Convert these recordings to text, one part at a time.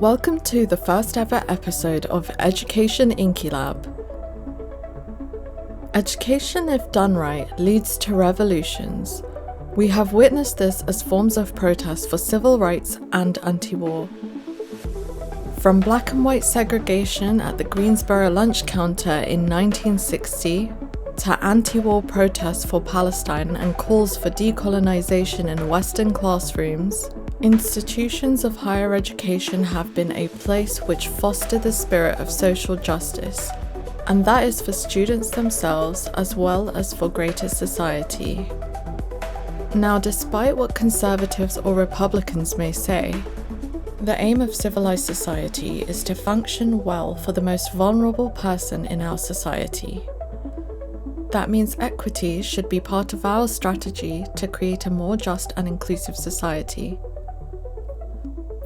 Welcome to the first ever episode of Education InqiLab. Education, if done right, leads to revolutions. We have witnessed this as forms of protest for civil rights and anti-war. From black and white segregation at the Greensboro lunch counter in 1960, to anti-war protests for Palestine and calls for decolonization in Western classrooms, institutions of higher education have been a place which foster the spirit of social justice, and that is for students themselves as well as for greater society. Now, despite what conservatives or Republicans may say, the aim of civilized society is to function well for the most vulnerable person in our society. That means equity should be part of our strategy to create a more just and inclusive society.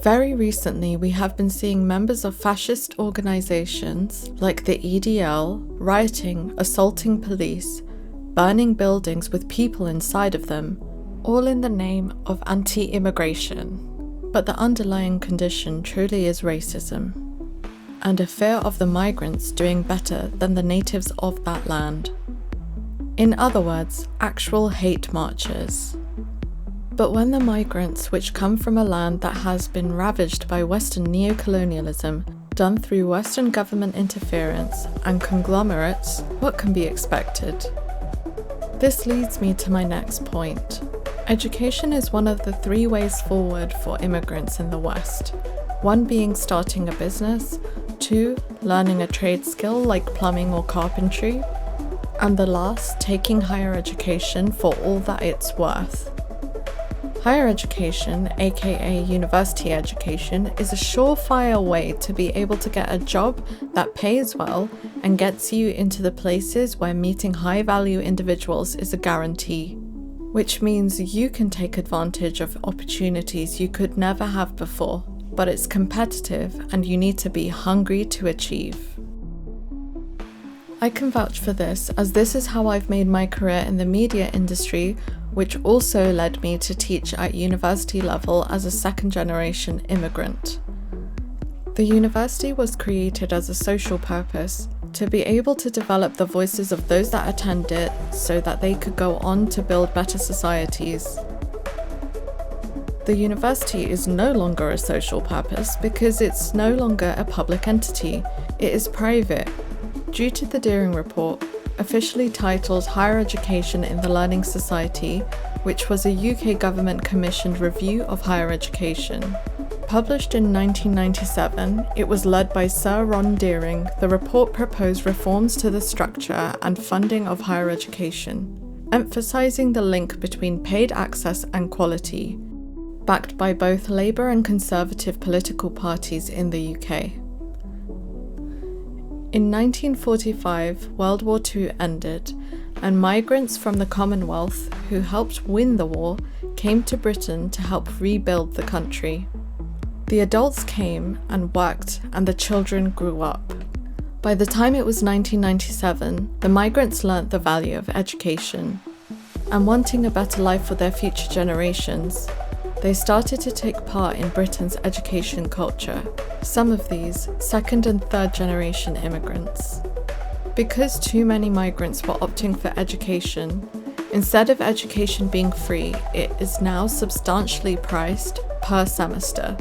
Very recently, we have been seeing members of fascist organizations like the EDL rioting, assaulting police, burning buildings with people inside of them, all in the name of anti-immigration. But the underlying condition truly is racism, and a fear of the migrants doing better than the natives of that land. In other words, actual hate marches. But when the migrants, which come from a land that has been ravaged by Western neocolonialism, done through Western government interference and conglomerates, what can be expected? This leads me to my next point. Education is one of the three ways forward for immigrants in the West. One being starting a business, two, learning a trade skill like plumbing or carpentry, and the last, taking higher education for all that it's worth. Higher education, aka university education, is a surefire way to be able to get a job that pays well and gets you into the places where meeting high-value individuals is a guarantee, which means you can take advantage of opportunities you could never have before, but it's competitive and you need to be hungry to achieve. I can vouch for this, as this is how I've made my career in the media industry, which also led me to teach at university level as a second-generation immigrant. The university was created as a social purpose, to be able to develop the voices of those that attend it so that they could go on to build better societies. The university is no longer a social purpose because it's no longer a public entity, it is private, due to the Deering Report, officially titled Higher Education in the Learning Society, which was a UK government-commissioned review of higher education. Published in 1997, it was led by Sir Ron Deering. The report proposed reforms to the structure and funding of higher education, emphasising the link between paid access and quality, backed by both Labour and Conservative political parties in the UK. In 1945, World War II ended, and migrants from the Commonwealth, who helped win the war, came to Britain to help rebuild the country. The adults came and worked, and the children grew up. By the time it was 1997, the migrants learnt the value of education, and wanting a better life for their future generations, they started to take part in Britain's education culture, some of these second and third generation immigrants. Because too many migrants were opting for education, instead of education being free, it is now substantially priced per semester.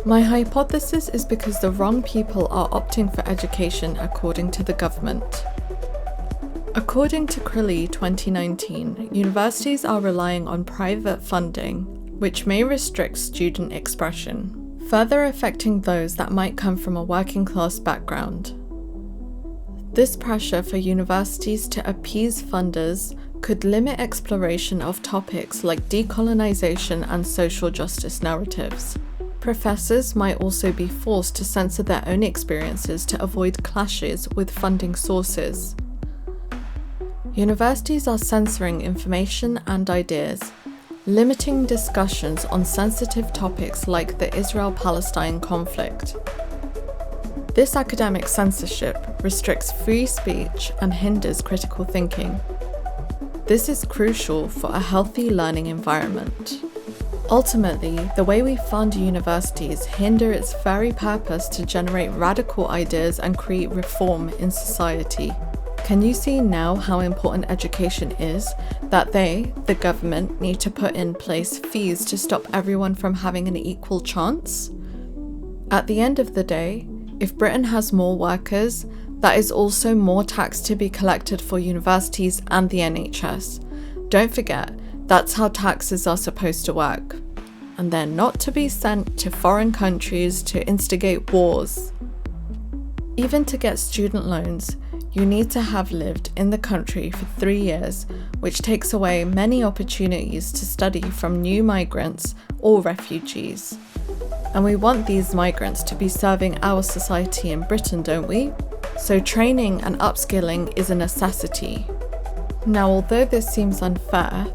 My hypothesis is because the wrong people are opting for education according to the government. According to InqiLab 2019, universities are relying on private funding, which may restrict student expression, further affecting those that might come from a working class background. This pressure for universities to appease funders could limit exploration of topics like decolonization and social justice narratives. Professors might also be forced to censor their own experiences to avoid clashes with funding sources. Universities are censoring information and ideas, limiting discussions on sensitive topics like the Israel-Palestine conflict. This academic censorship restricts free speech and hinders critical thinking. This is crucial for a healthy learning environment. Ultimately, the way we fund universities hinder its very purpose to generate radical ideas and create reform in society. Can you see now how important education is, that they, the government, need to put in place fees to stop everyone from having an equal chance? At the end of the day, if Britain has more workers, that is also more tax to be collected for universities and the NHS. Don't forget, that's how taxes are supposed to work. And they're not to be sent to foreign countries to instigate wars. Even to get student loans, you need to have lived in the country for 3 years, which takes away many opportunities to study from new migrants or refugees. And we want these migrants to be serving our society in Britain, don't we? So training and upskilling is a necessity. Now, although this seems unfair,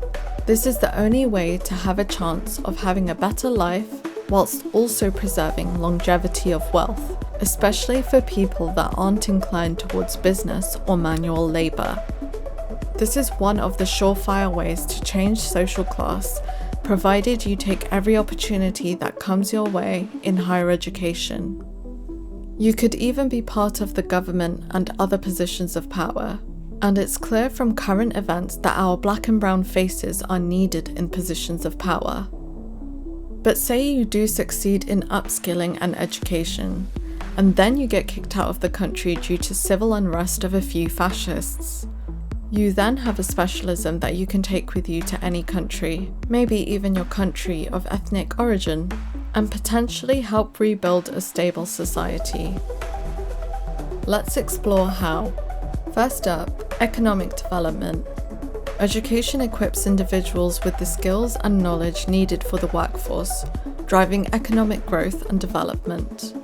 this is the only way to have a chance of having a better life whilst also preserving longevity of wealth, especially for people that aren't inclined towards business or manual labour. This is one of the surefire ways to change social class, provided you take every opportunity that comes your way in higher education. You could even be part of the government and other positions of power. And it's clear from current events that our black and brown faces are needed in positions of power. But say you do succeed in upskilling and education, and then you get kicked out of the country due to civil unrest of a few fascists. You then have a specialism that you can take with you to any country, maybe even your country of ethnic origin, and potentially help rebuild a stable society. Let's explore how. First up, economic development. Education equips individuals with the skills and knowledge needed for the workforce, driving economic growth and development.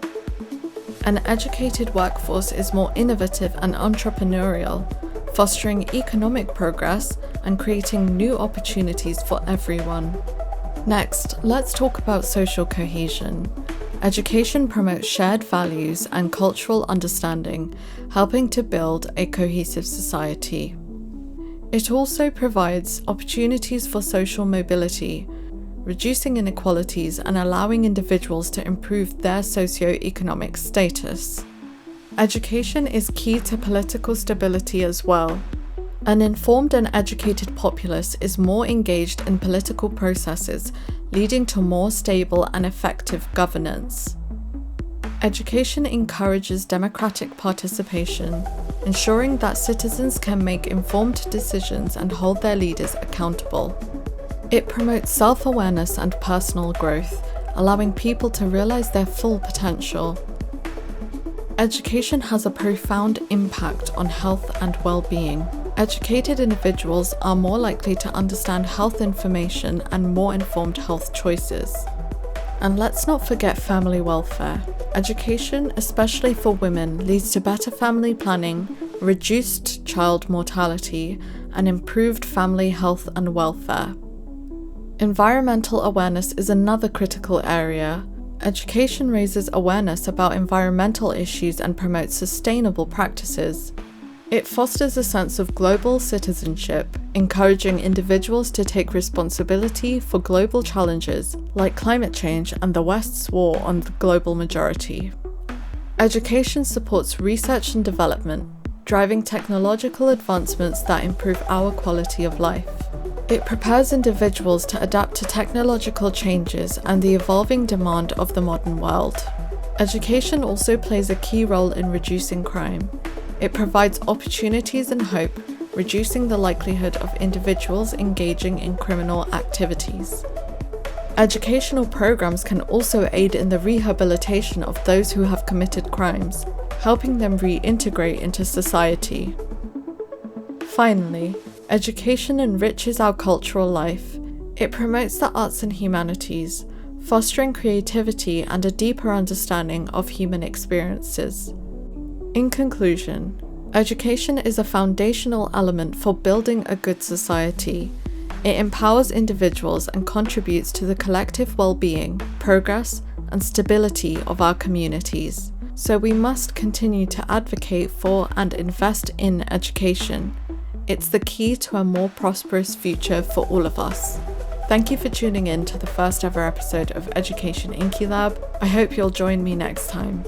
An educated workforce is more innovative and entrepreneurial, fostering economic progress and creating new opportunities for everyone. Next, let's talk about social cohesion. Education promotes shared values and cultural understanding, helping to build a cohesive society. It also provides opportunities for social mobility, reducing inequalities and allowing individuals to improve their socio-economic status. Education is key to political stability as well. An informed and educated populace is more engaged in political processes, leading to more stable and effective governance. Education encourages democratic participation, ensuring that citizens can make informed decisions and hold their leaders accountable. It promotes self-awareness and personal growth, allowing people to realize their full potential. Education has a profound impact on health and well-being. Educated individuals are more likely to understand health information and more informed health choices. And let's not forget family welfare. Education, especially for women, leads to better family planning, reduced child mortality, and improved family health and welfare. Environmental awareness is another critical area. Education raises awareness about environmental issues and promotes sustainable practices. It fosters a sense of global citizenship, encouraging individuals to take responsibility for global challenges like climate change and the West's war on the global majority. Education supports research and development, driving technological advancements that improve our quality of life. It prepares individuals to adapt to technological changes and the evolving demand of the modern world. Education also plays a key role in reducing crime. It provides opportunities and hope, reducing the likelihood of individuals engaging in criminal activities. Educational programs can also aid in the rehabilitation of those who have committed crimes, helping them reintegrate into society. Finally, education enriches our cultural life. It promotes the arts and humanities, fostering creativity and a deeper understanding of human experiences. In conclusion, education is a foundational element for building a good society. It empowers individuals and contributes to the collective well-being, progress, and stability of our communities. So we must continue to advocate for and invest in education. It's the key to a more prosperous future for all of us. Thank you for tuning in to the first ever episode of Education InqiLab. I hope you'll join me next time.